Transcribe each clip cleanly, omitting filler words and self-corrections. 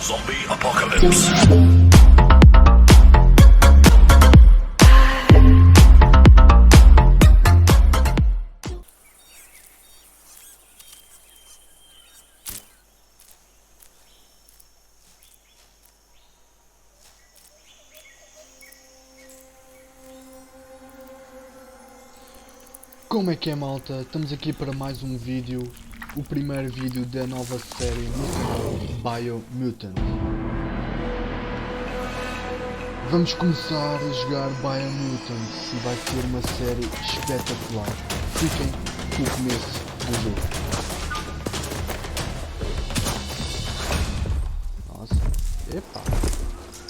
Zombie Apocalypse. Como é que é, malta? Estamos aqui para mais um vídeo, o primeiro vídeo da nova série no canal Biomutant. Vamos começar a jogar Biomutant e vai ser uma série espetacular. Fiquem com o começo do jogo. Nossa, epa!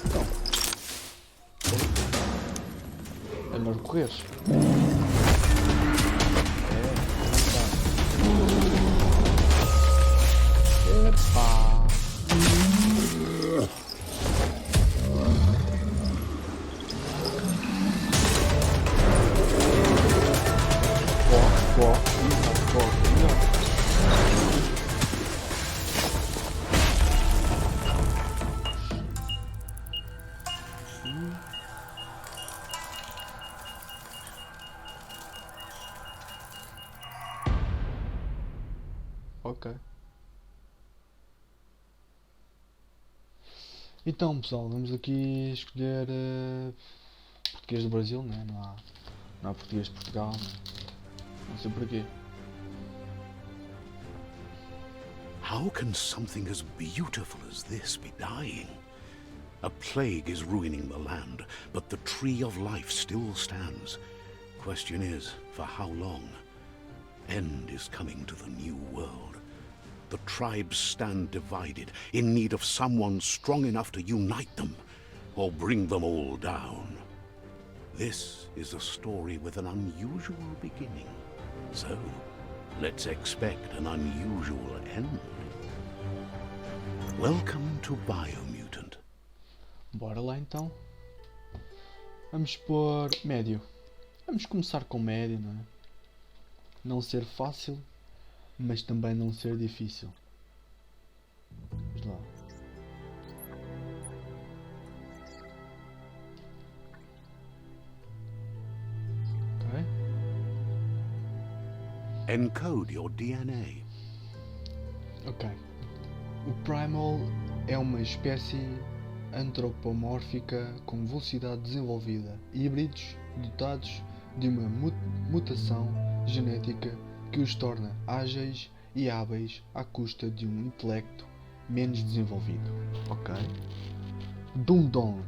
Então, é melhor correr. Epa! Ok. Então, pessoal, vamos aqui escolher português do Brasil, né? Não há português de Portugal, né? Não sei porquê. How can something as beautiful as this be dying? A plague is ruining the land, but the tree of life still stands. Question is, for how long? End is coming to the new world. The tribes stand divided, in need of someone strong enough to unite them, or bring them all down. This is a story with an unusual beginning. So, let's expect an unusual end. Welcome to Biomutant. Bora lá então. Vamos pôr médio. Vamos começar com médio, não é? Não ser fácil, mas também não ser difícil. Vamos lá. Ok. Encode your DNA. Ok. O Primal é uma espécie antropomórfica com velocidade desenvolvida, híbridos dotados de uma mutação genética que os torna ágeis e hábeis à custa de um intelecto menos desenvolvido. Ok. Dundon.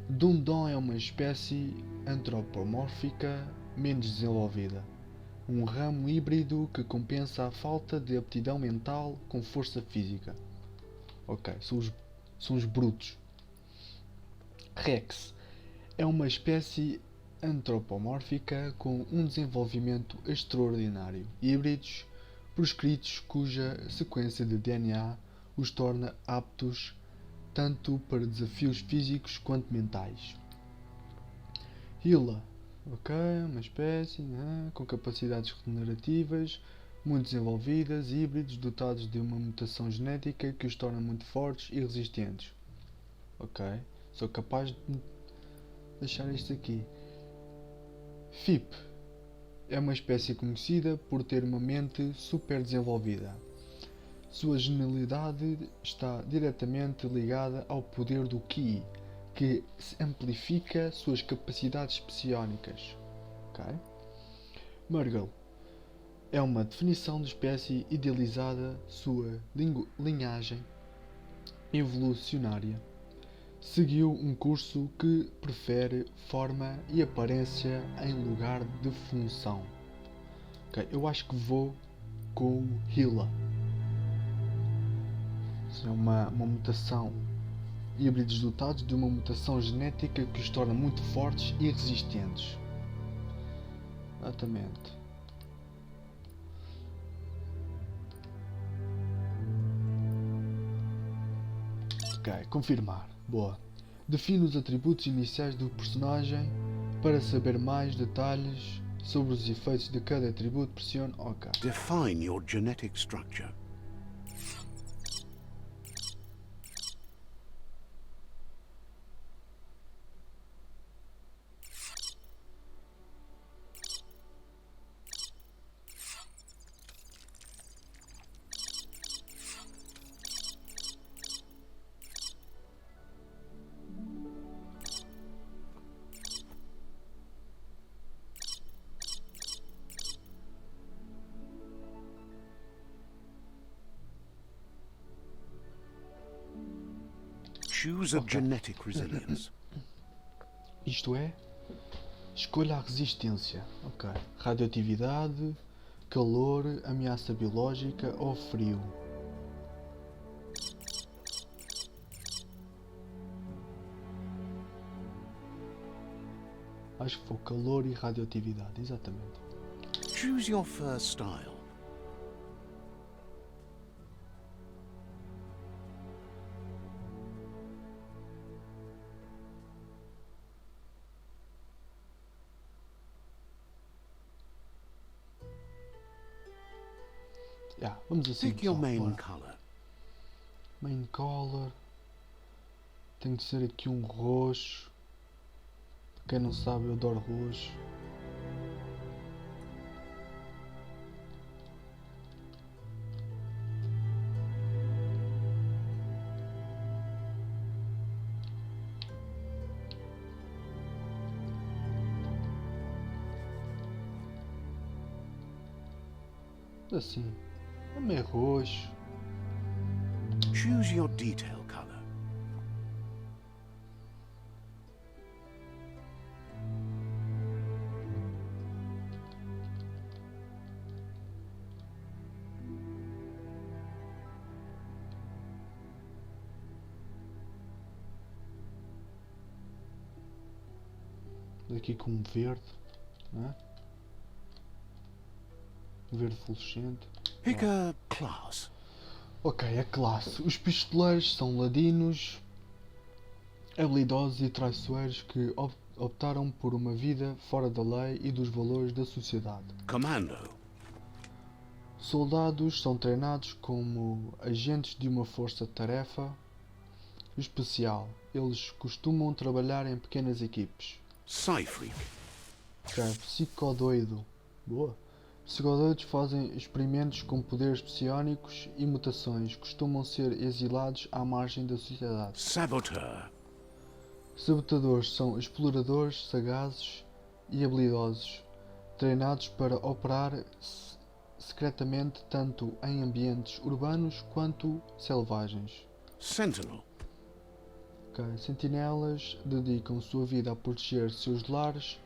Dundon é uma espécie antropomórfica menos desenvolvida. Um ramo híbrido que compensa a falta de aptidão mental com força física. Ok, são os brutos. Rex é uma espécie antropomórfica com um desenvolvimento extraordinário. Híbridos proscritos cuja sequência de DNA os torna aptos tanto para desafios físicos quanto mentais. Hila. Ok, uma espécie com capacidades regenerativas muito desenvolvidas, híbridos dotados de uma mutação genética que os torna muito fortes e resistentes. Ok, sou capaz de deixar isto aqui. FIP é uma espécie conhecida por ter uma mente super desenvolvida. Sua genialidade está diretamente ligada ao poder do Ki, que amplifica suas capacidades psionicas. Okay? Murgle é uma definição de espécie idealizada, sua linhagem evolucionária. Seguiu um curso que prefere forma e aparência em lugar de função. Okay, eu acho que vou com o Hila. É uma mutação. Híbridos dotados de uma mutação genética que os torna muito fortes e resistentes. Exatamente. Ok, confirmar. Boa. Define os atributos iniciais do personagem. Para saber mais detalhes sobre os efeitos de cada atributo, pressione. 'OK'. Define your genetic structure. Choose a Ok. genetic resilience. Isto é, escolha a resistência. Ok. Radioatividade, calor, ameaça biológica ou frio. Acho que foi calor e radioatividade, exatamente. Choose your first style. Vamos assim, Pick your pessoal, main bora. color. Main color. Tem de ser aqui um roxo. Para quem não sabe, eu adoro roxo. Assim, é meio roxo. Choose your detail color. Aqui com um verde, não é? Um verde fluorescente. Pick a class. Ok, a classe. Os pistoleiros são ladinos, habilidosos e traiçoeiros que optaram por uma vida fora da lei e dos valores da sociedade. Commando. Soldados são treinados como agentes de uma força-tarefa especial. Eles costumam trabalhar em pequenas equipes. Psyfreak. Ok, psicodoido. Boa. Psicodoidos fazem experimentos com poderes psionicos e mutações. Costumam ser exilados à margem da sociedade. Saboteur. Sabotadores são exploradores sagazes e habilidosos, treinados para operar secretamente tanto em ambientes urbanos quanto selvagens. Sentinel. Ok, sentinelas dedicam sua vida a proteger seus lares.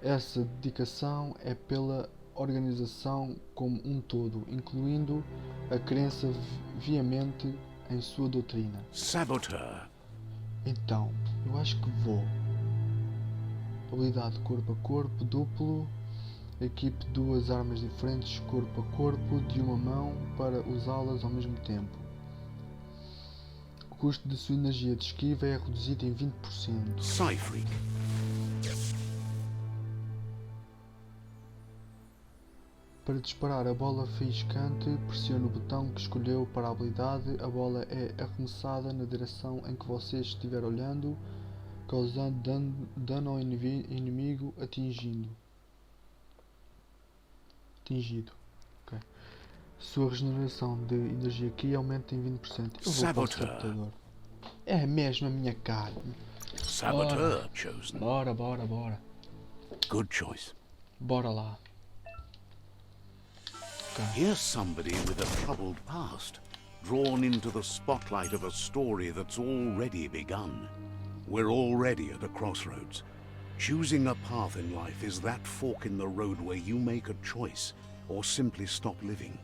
Essa dedicação é pela organização como um todo, incluindo a crença veemente em sua doutrina. Saboteur. Então, eu acho que vou. Habilidade corpo a corpo, duplo. Equipe duas armas diferentes corpo a corpo de uma mão para usá-las ao mesmo tempo. O custo de sua energia de esquiva é reduzido em 20%. Psyfreak. Para disparar a bola faiscante, pressione o botão que escolheu para a habilidade. A bola é arremessada na direção em que você estiver olhando, causando dano ao inimigo atingido. Okay. Sua regeneração de energia aqui aumenta em 20%. Eu vou para o sabotador. É mesmo a minha cara. Saboteur chosen. Bora. Good choice. Bora lá. Okay. Here's somebody with a troubled past, drawn into the spotlight of a story that's already begun. We're already at a crossroads. Choosing a path in life is that fork in the road where you make a choice or simply stop living.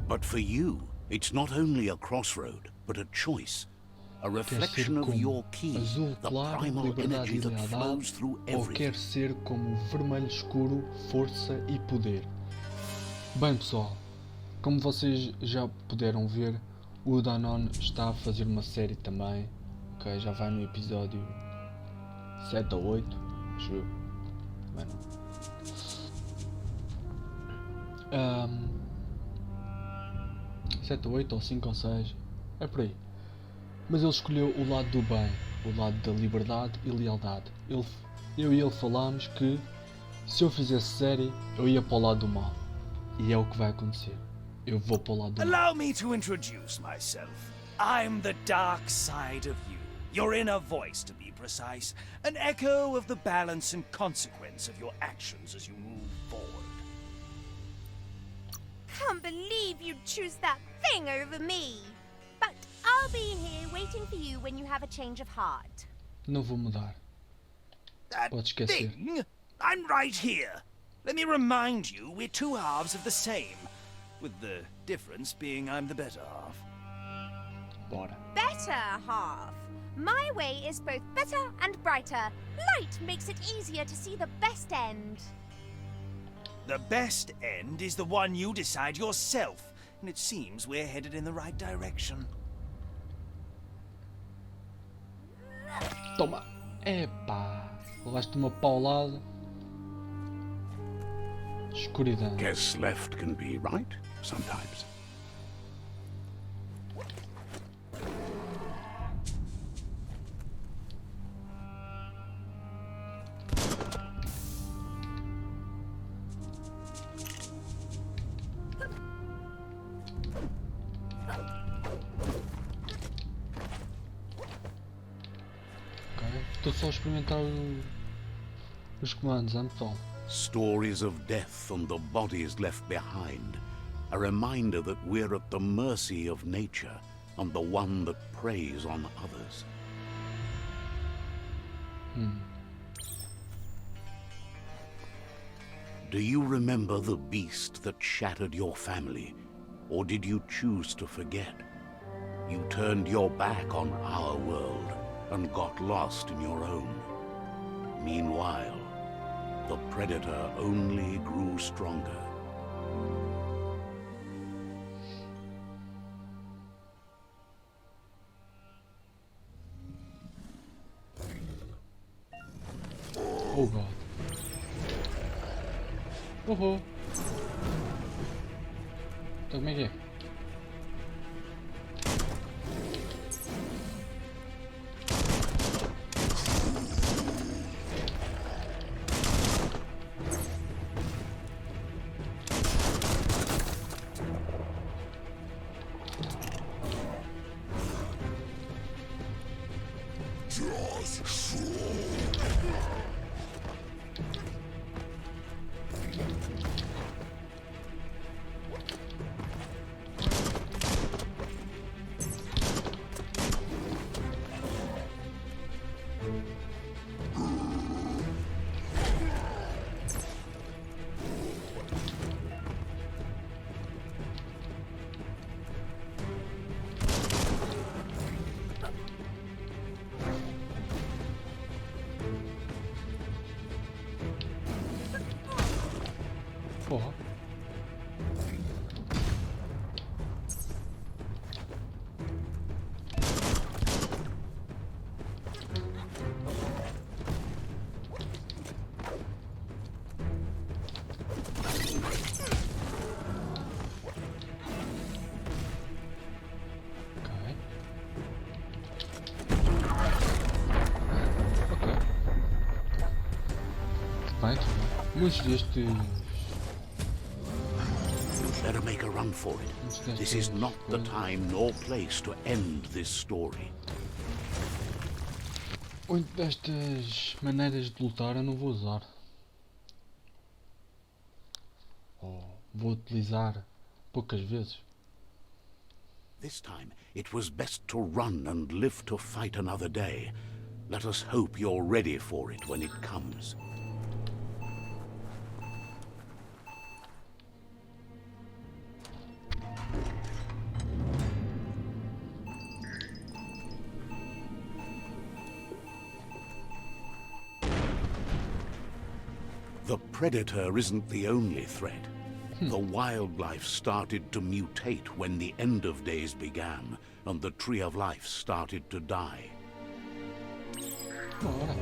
But for you, it's not only a crossroad, but a choice. A reflection of your ki, azul the claro, primal liberdade energy e that lealdade, flows through ou everything. quer ser como vermelho escuro, força e poder. Bem pessoal, como vocês já puderam ver, o Danone está a fazer uma série também. Ok, já vai no episódio 7 ou 8, acho eu. Bem, 7 ou 8 ou 5 ou 6, é por aí. Mas ele escolheu o lado do bem, o lado da liberdade e lealdade. Eu e ele falámos que se eu fizesse série, eu ia para o lado do mal. E é o que vai acontecer. Eu vou para o lado do mal. Allow me to introduce myself. I'm the dark side of you. Your inner voice, to be precise. An echo of the balance and consequence of your actions as you move forward. Can't believe you'd choose that thing over me. I'll be here waiting for you when you have a change of heart. Não vou mudar. Pode esquecer. Ding! I'm right here. Let me remind you, we're two halves of the same, with the difference being I'm the better half. Bora. Better half. My way is both better and brighter. Light makes it easier to see the best end. The best end is the one you decide yourself, and it seems we're headed in the right direction. Toma. Epá. Levaste uma paulada. Escuridão. Guess left can be right sometimes. Estou só a experimentar os comandos, Antão. Stories of death and the bodies left behind. A reminder that we're at the mercy of nature and the one that preys on others. Do you remember the beast that shattered your family? Or did you choose to forget? You turned your back on our world and got lost in your own. Meanwhile, the predator only grew stronger. Oh god. Oh. Então como é que é? Porra. Bem, muitos destes. Better make a run for it. This is not the time nor place to end this story. Muito destas maneiras de lutar eu não vou usar. Ou vou utilizar poucas vezes. This time, it was best to run and live to fight another day. Let us hope you're ready for it when it comes. The predator isn't the only threat. The wildlife started to mutate when the end of days began, and the tree of life started to die. Bora.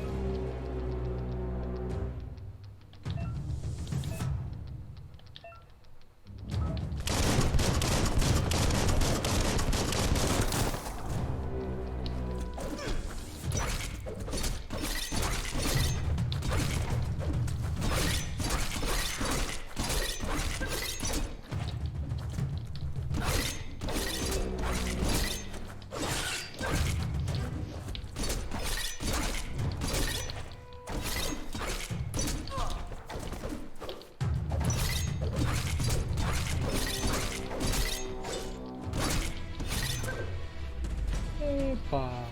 Pá.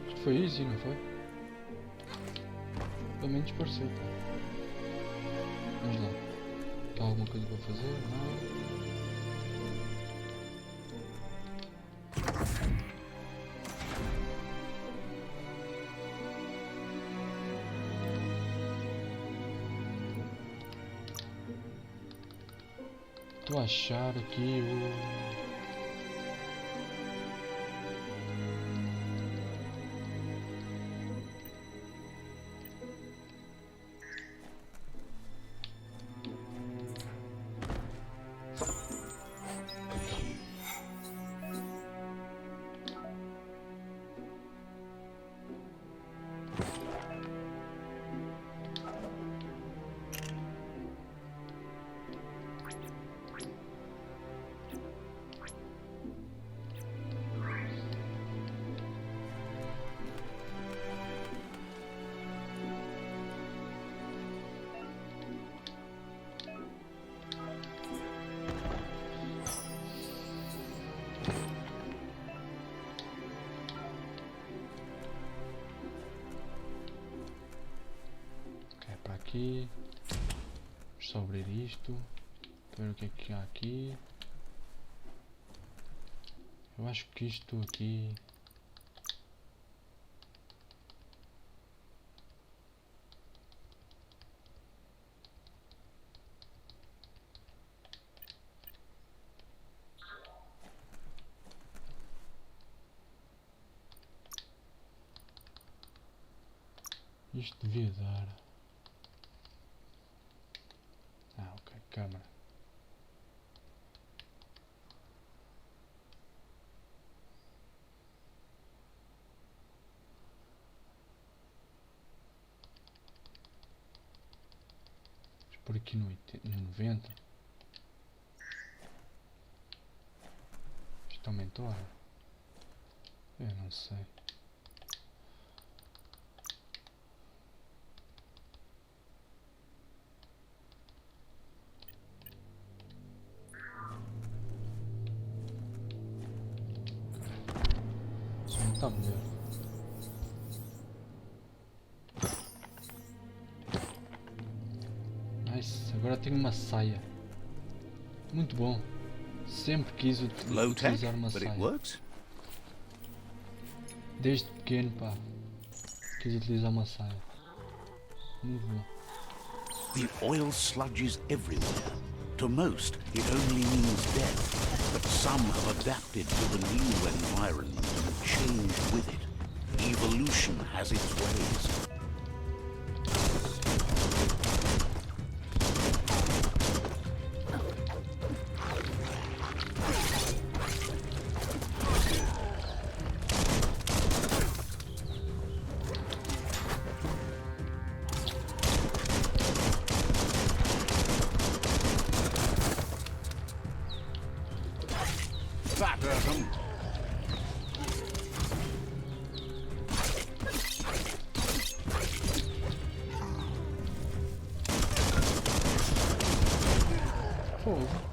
Isto foi easy, não foi? Pelo menos pareceu. Vamos lá. Há alguma coisa para fazer? Não. Estou a achar aqui o... Aqui, vamos só abrir isto, ver o que é que há aqui. Eu acho que isto aqui devia dar. Ah, ok, câmara. Vamos por aqui no 90. Isto aumentou? Eu não sei. Está melhor. Nice, agora tenho uma saia. Muito bom. Sempre quis utilizar uma saia. Desde pequeno, pá. Quis utilizar uma saia. Muito bom. The oil sludges everywhere. To most, it only means death, but some have adapted to the new environment and changed with it. Evolution has its ways. Boa.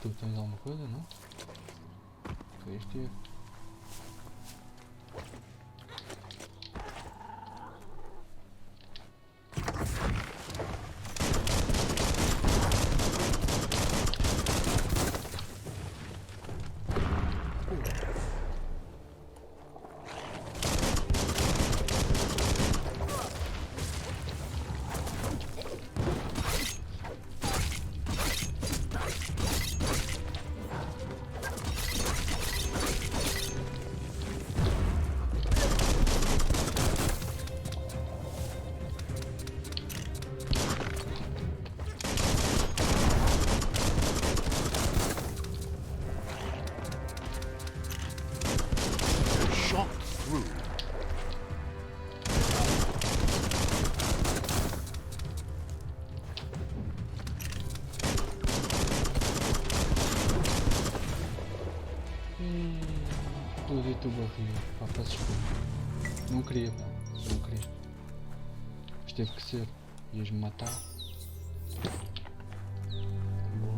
Tu tens alguma coisa, não? Querias ter. barriga. Pá, peço desculpa. Não queria, pá. Não queria. Mas teve que ser. Ias-me matar. Boa.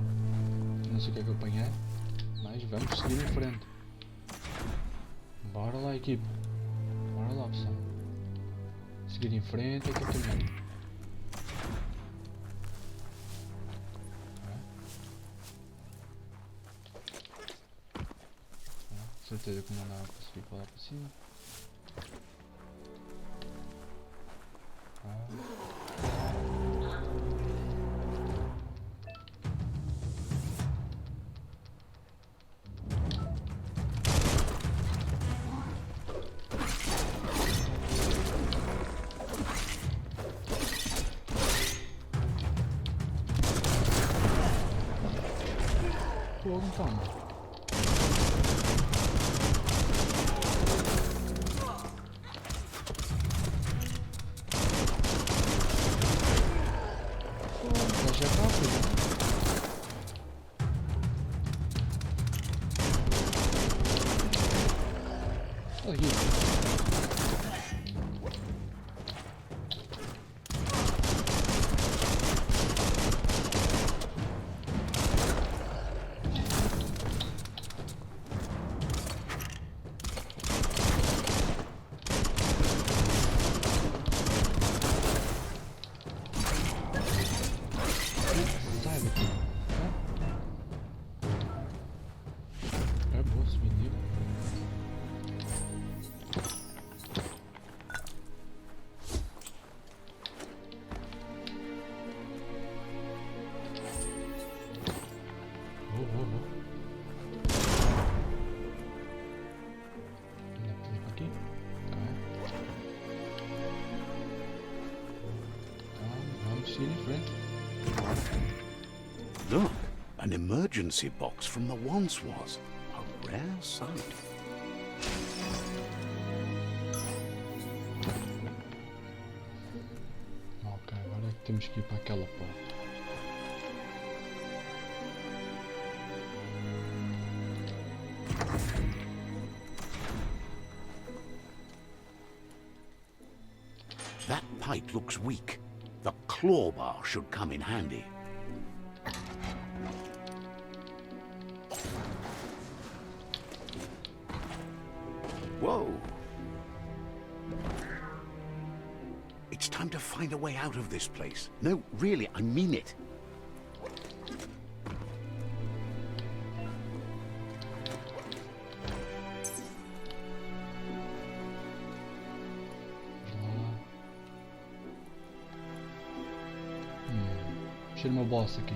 Não sei o que é que eu apanhei. Mas vamos seguir em frente. Bora lá, equipe. Bora lá, pessoal. Seguir em frente é que é caminho. Certeza que não dá para conseguir pular para cima. Pô, então. Já é rápido, né? Olha aqui. Sai daqui. É bom esse menino. Aqui. Vamos seguir em frente. Look, an emergency box from the once was. A rare sight. Ok, agora é que temos que ir para aquela porta. That pipe looks weak. The claw bar should come in handy. Whoa! It's time to find a way out of this place. No, really, I mean it. Cheira uma boss aqui.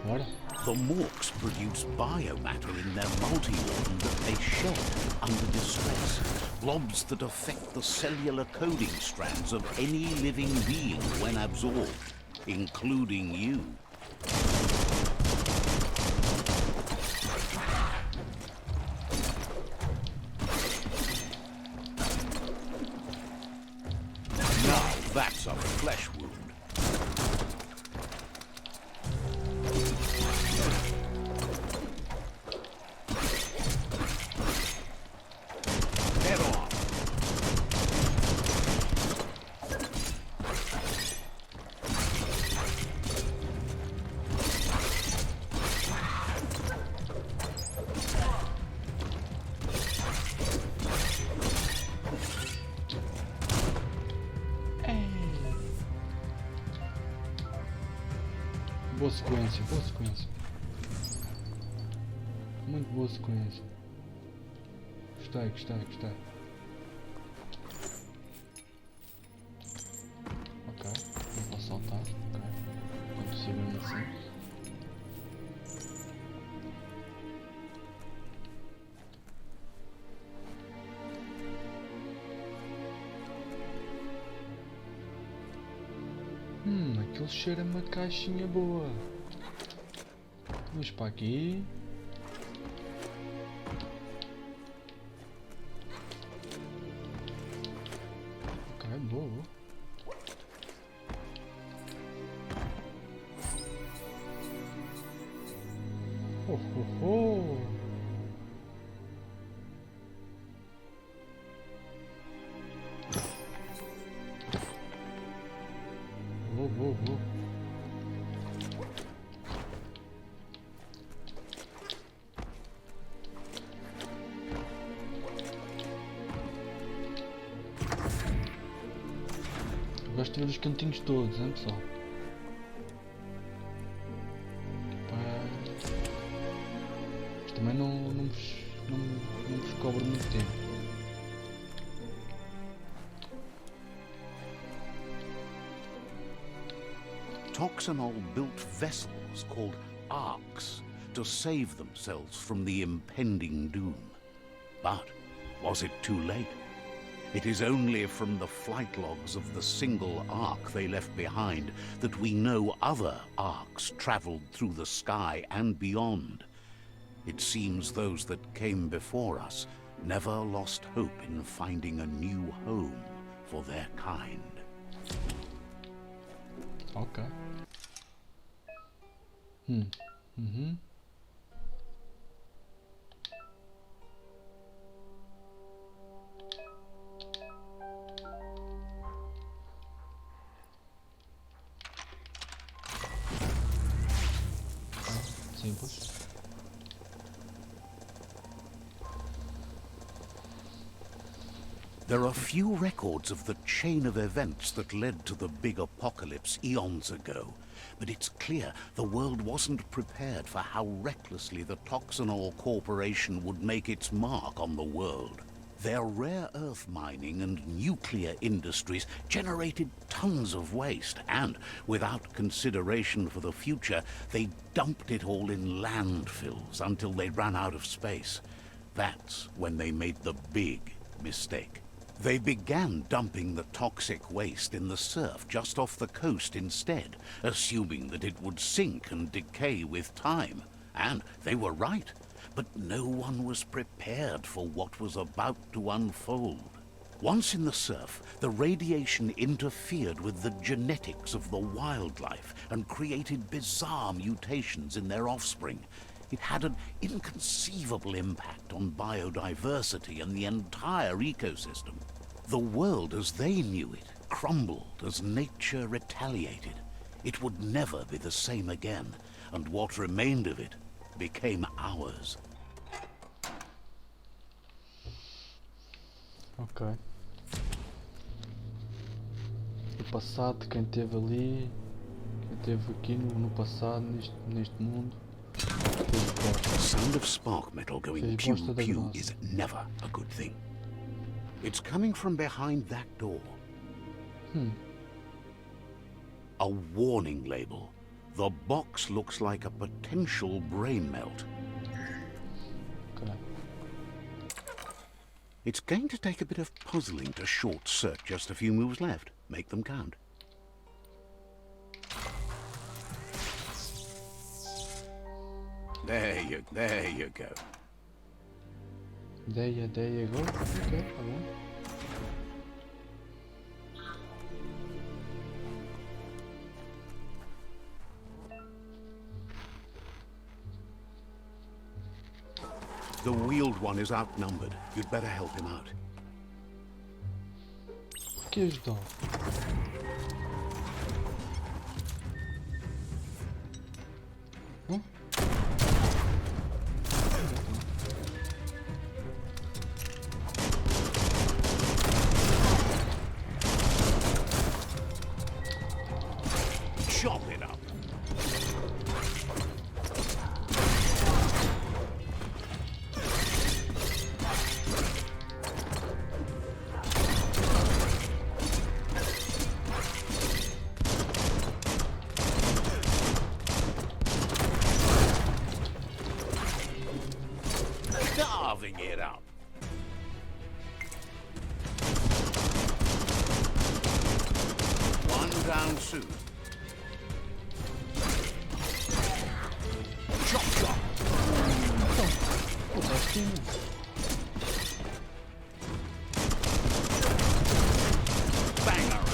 Bora? The Morks produce biomatter in their multi-organ that they shed under distress. Blobs that affect the cellular coding strands of any living being when absorbed, including you. Now that's a flesh wound. Boa sequência, boa sequência. Muito boa sequência. Gostei, gostei, gostei. Ok, não posso saltar. Ok, quando sigo assim. Aquilo cheira uma caixinha boa. Vamos para aqui. Ok, boa, boa. Oh, oh, oh. Eu gosto de ver os cantinhos todos, hein, pessoal? Mas também não vos cobro muito tempo. Toxanol built vessels called arks to save themselves from the impending doom. But was it too late? It is only from the flight logs of the single ark they left behind that we know other arks traveled through the sky and beyond. It seems those that came before us never lost hope in finding a new home for their kind. Ok. Simples. There are few records of the chain of events that led to the big apocalypse eons ago, but it's clear the world wasn't prepared for how recklessly the Toxanol Corporation would make its mark on the world. Their rare earth mining and nuclear industries generated tons of waste, and without consideration for the future, they dumped it all in landfills until they ran out of space. That's when they made the big mistake. They began dumping the toxic waste in the surf just off the coast instead, assuming that it would sink and decay with time. And they were right, but no one was prepared for what was about to unfold. Once in the surf, the radiation interfered with the genetics of the wildlife and created bizarre mutations in their offspring. It had an inconceivable impact on biodiversity and the entire ecosystem. The world as they knew it crumbled as nature retaliated. It would never be the same again, and what remained of it became ours. Ok. O passado, quem esteve ali, quem esteve aqui no passado, neste mundo. The sound of spark metal going Fez bosta pew da pew grossa. is never a good thing. It's coming from behind that door. A warning label. The box looks like a potential brain melt. Ok. It's going to take a bit of puzzling to short circuit. Just a few moves left. Make them count. There you go. There you go. Ok, tá bom. The wheeled one is outnumbered. You'd better help him out. Que ajudou? Hã? Chop it up. Carving it up. One down soon. Chop, chop. Puta, assim. Bangarang.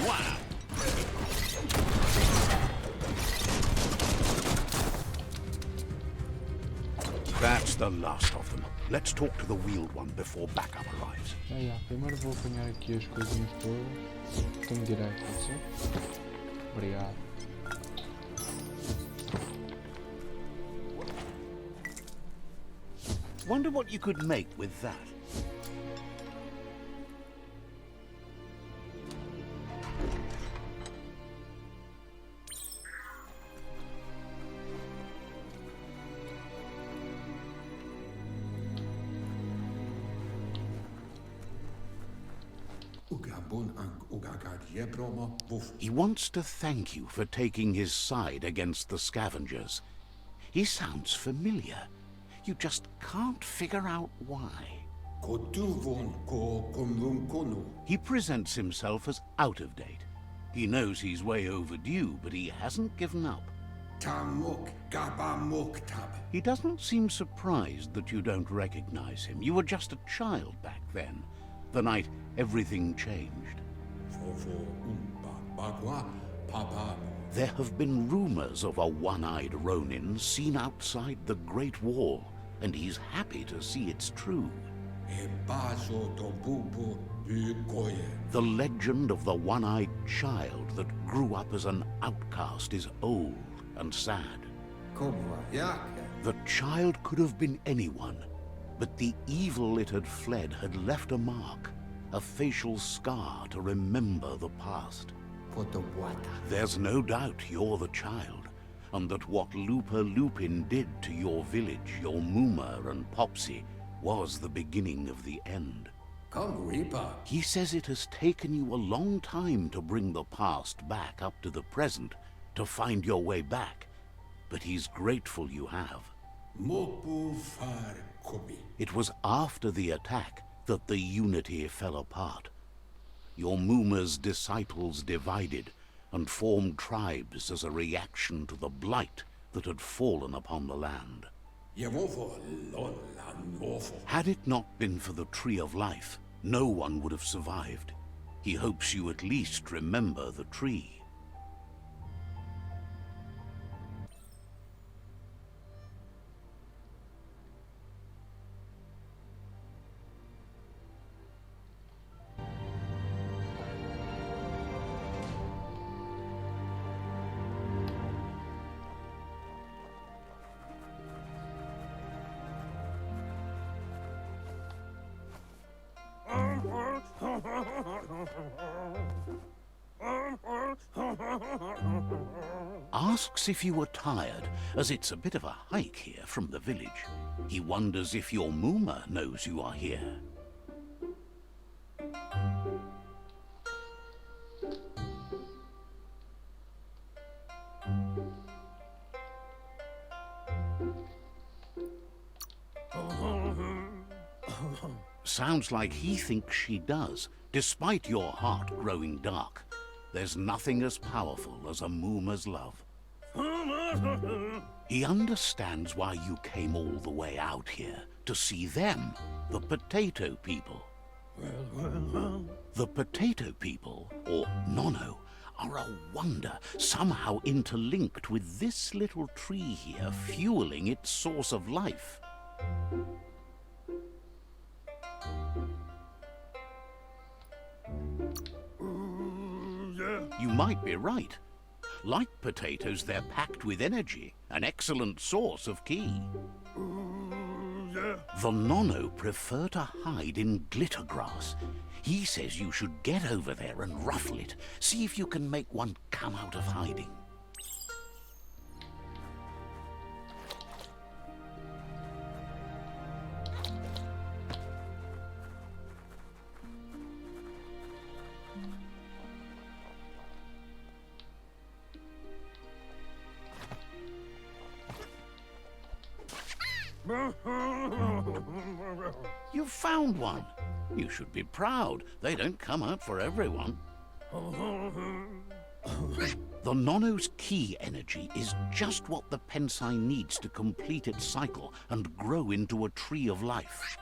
Wow. That's the last of them. Let's talk to the wheeled one before backup arrives. Primeiro vou apanhar aqui as coisinhas todas. Tenho direito, pode ser? Obrigado. Wonder what you could make with that. He wants to thank you for taking his side against the scavengers. He sounds familiar. You just can't figure out why. He presents himself as out of date. He knows he's way overdue, but he hasn't given up. He doesn't seem surprised that you don't recognize him. You were just a child back then, the night everything changed. There have been rumors of a one-eyed Ronin seen outside the Great Wall, and he's happy to see it's true. The legend of the one-eyed child that grew up as an outcast is old and sad. The child could have been anyone, but the evil it had fled had left a mark, a facial scar to remember the past. There's no doubt you're the child, and that what Lupa Lupin did to your village, your Muma and Popsy, was the beginning of the end. He says it has taken you a long time to bring the past back up to the present, to find your way back, but he's grateful you have. It was after the attack that the unity fell apart. Your Muma's disciples divided and formed tribes as a reaction to the blight that had fallen upon the land. Had it not been for the Tree of Life, no one would have survived. He hopes you at least remember the tree. Asks if you were tired, as it's a bit of a hike here from the village. He wonders if your Muma knows you are here. Sounds like he thinks she does, despite your heart growing dark. There's nothing as powerful as a Muma's love. He understands why you came all the way out here, to see them, the potato people. The potato people, or Nono, are a wonder, somehow interlinked with this little tree here, fueling its source of life. You might be right. Like potatoes, they're packed with energy, an excellent source of ki. The Nono prefer to hide in glitter grass. He says you should get over there and ruffle it. See if you can make one come out of hiding. You found one. You should be proud. They don't come out for everyone. The Nono's ki energy is just what the Pensai needs to complete its cycle and grow into a tree of life.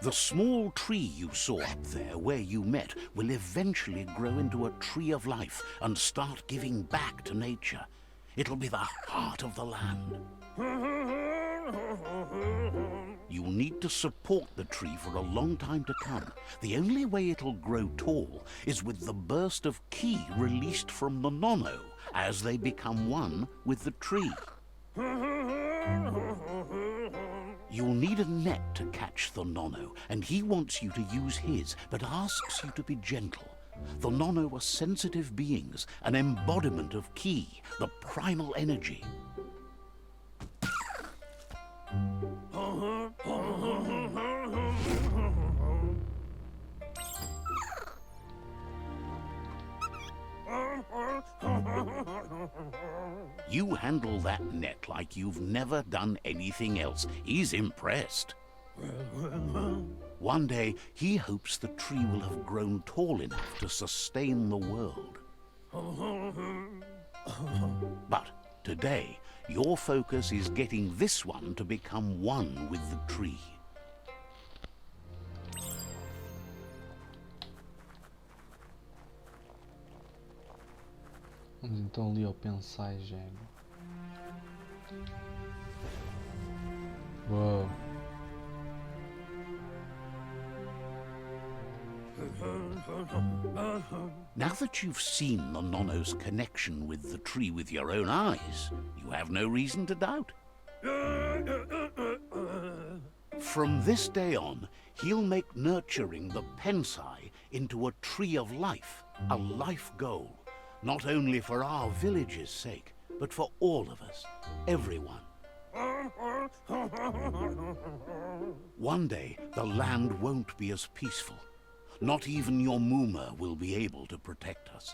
The small tree you saw up there where you met will eventually grow into a tree of life and start giving back to nature. It'll be the heart of the land. You'll need to support the tree for a long time to come. The only way it'll grow tall is with the burst of ki released from the nono as they become one with the tree. You'll need a net to catch the nono, and he wants you to use his, but asks you to be gentle. The nono are sensitive beings, an embodiment of ki, the primal energy. You handle that net like you've never done anything else. He's impressed. One day, he hopes the tree will have grown tall enough to sustain the world. But today, your focus is getting this one to become one with the tree. Vamos então ali ao pensagem. Uou. Now that you've seen the nono's connection with the tree with your own eyes, you have no reason to doubt. From this day on, he'll make nurturing the pensai into a tree of life, a life goal. Not only for our village's sake, but for all of us, everyone. One day, the land won't be as peaceful. Not even your Muma will be able to protect us.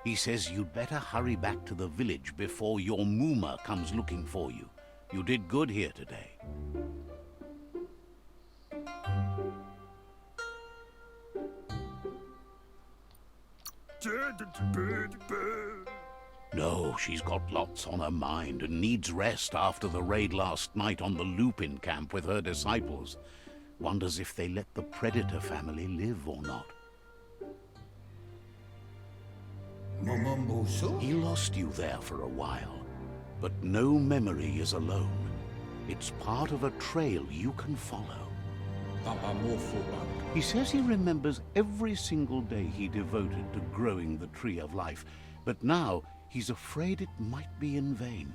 He says you'd better hurry back to the village before your Muma comes looking for you. You did good here today. No, she's got lots on her mind and needs rest after the raid last night on the Lupin camp with her disciples. Wonders if they let the Predator family live or not. He lost you there for a while, but no memory is alone. It's part of a trail you can follow. He says he remembers every single day he devoted to growing the Tree of Life, but now he's afraid it might be in vain.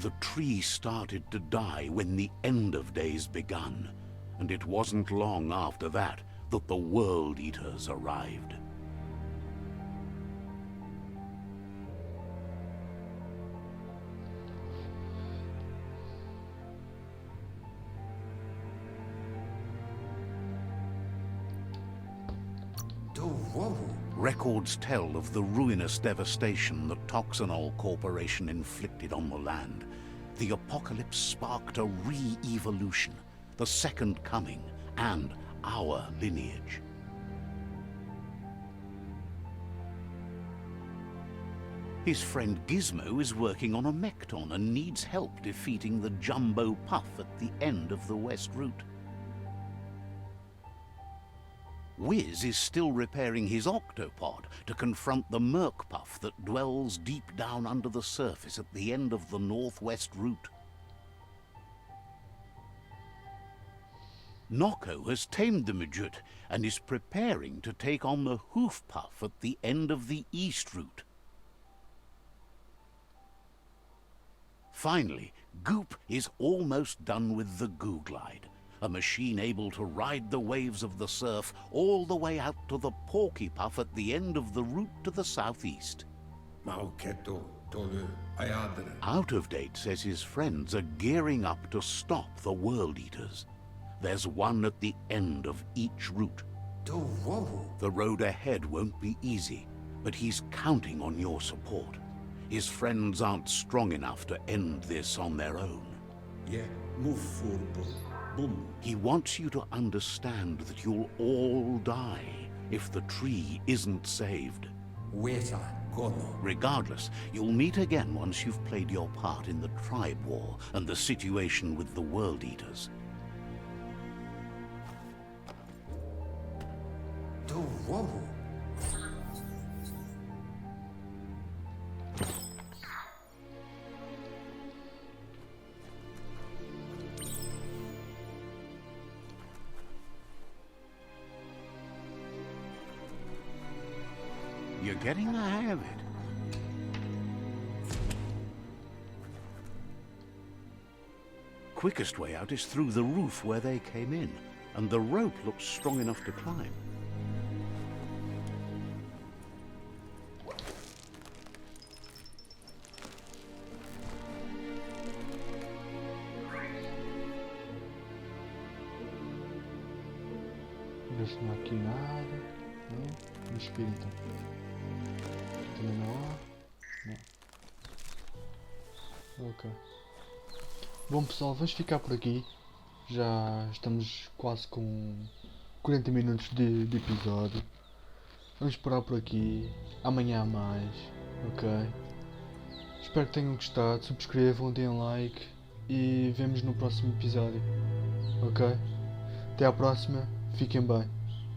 The tree started to die when the end of days begun, and it wasn't long after that that the World Eaters arrived. Records tell of the ruinous devastation the Toxanol Corporation inflicted on the land. The apocalypse sparked a re-evolution, the Second Coming, and our lineage. His friend Gizmo is working on a Mekton and needs help defeating the Jumbo Puff at the end of the West Route. Wiz is still repairing his octopod to confront the Merc Puff that dwells deep down under the surface at the end of the Northwest Route. Noko has tamed the Midget and is preparing to take on the Hoof Puff at the end of the East Route. Finally, Goop is almost done with the Goo Glide, a machine able to ride the waves of the surf all the way out to the Porky Puff at the end of the route to the southeast. Out of Date says his friends are gearing up to stop the World Eaters. There's one at the end of each route. The road ahead won't be easy, but he's counting on your support. His friends aren't strong enough to end this on their own. He wants you to understand that you'll all die if the tree isn't saved. Regardless, you'll meet again once you've played your part in the tribe war and the situation with the World Eaters. getting the hang of it. Quickest way out is through the roof where they came in, and the rope looks strong enough to climb. Ver se não há aqui nada. Não? Vamos subir então. Aqui também não há. Não. Ok. Bom pessoal, vamos ficar por aqui. Já estamos quase com 40 minutos de episódio. Vamos parar por aqui. Amanhã há mais. Ok. Espero que tenham gostado. Subscrevam, deem like. E vemos no próximo episódio. Ok? Até à próxima. Fiquem bem.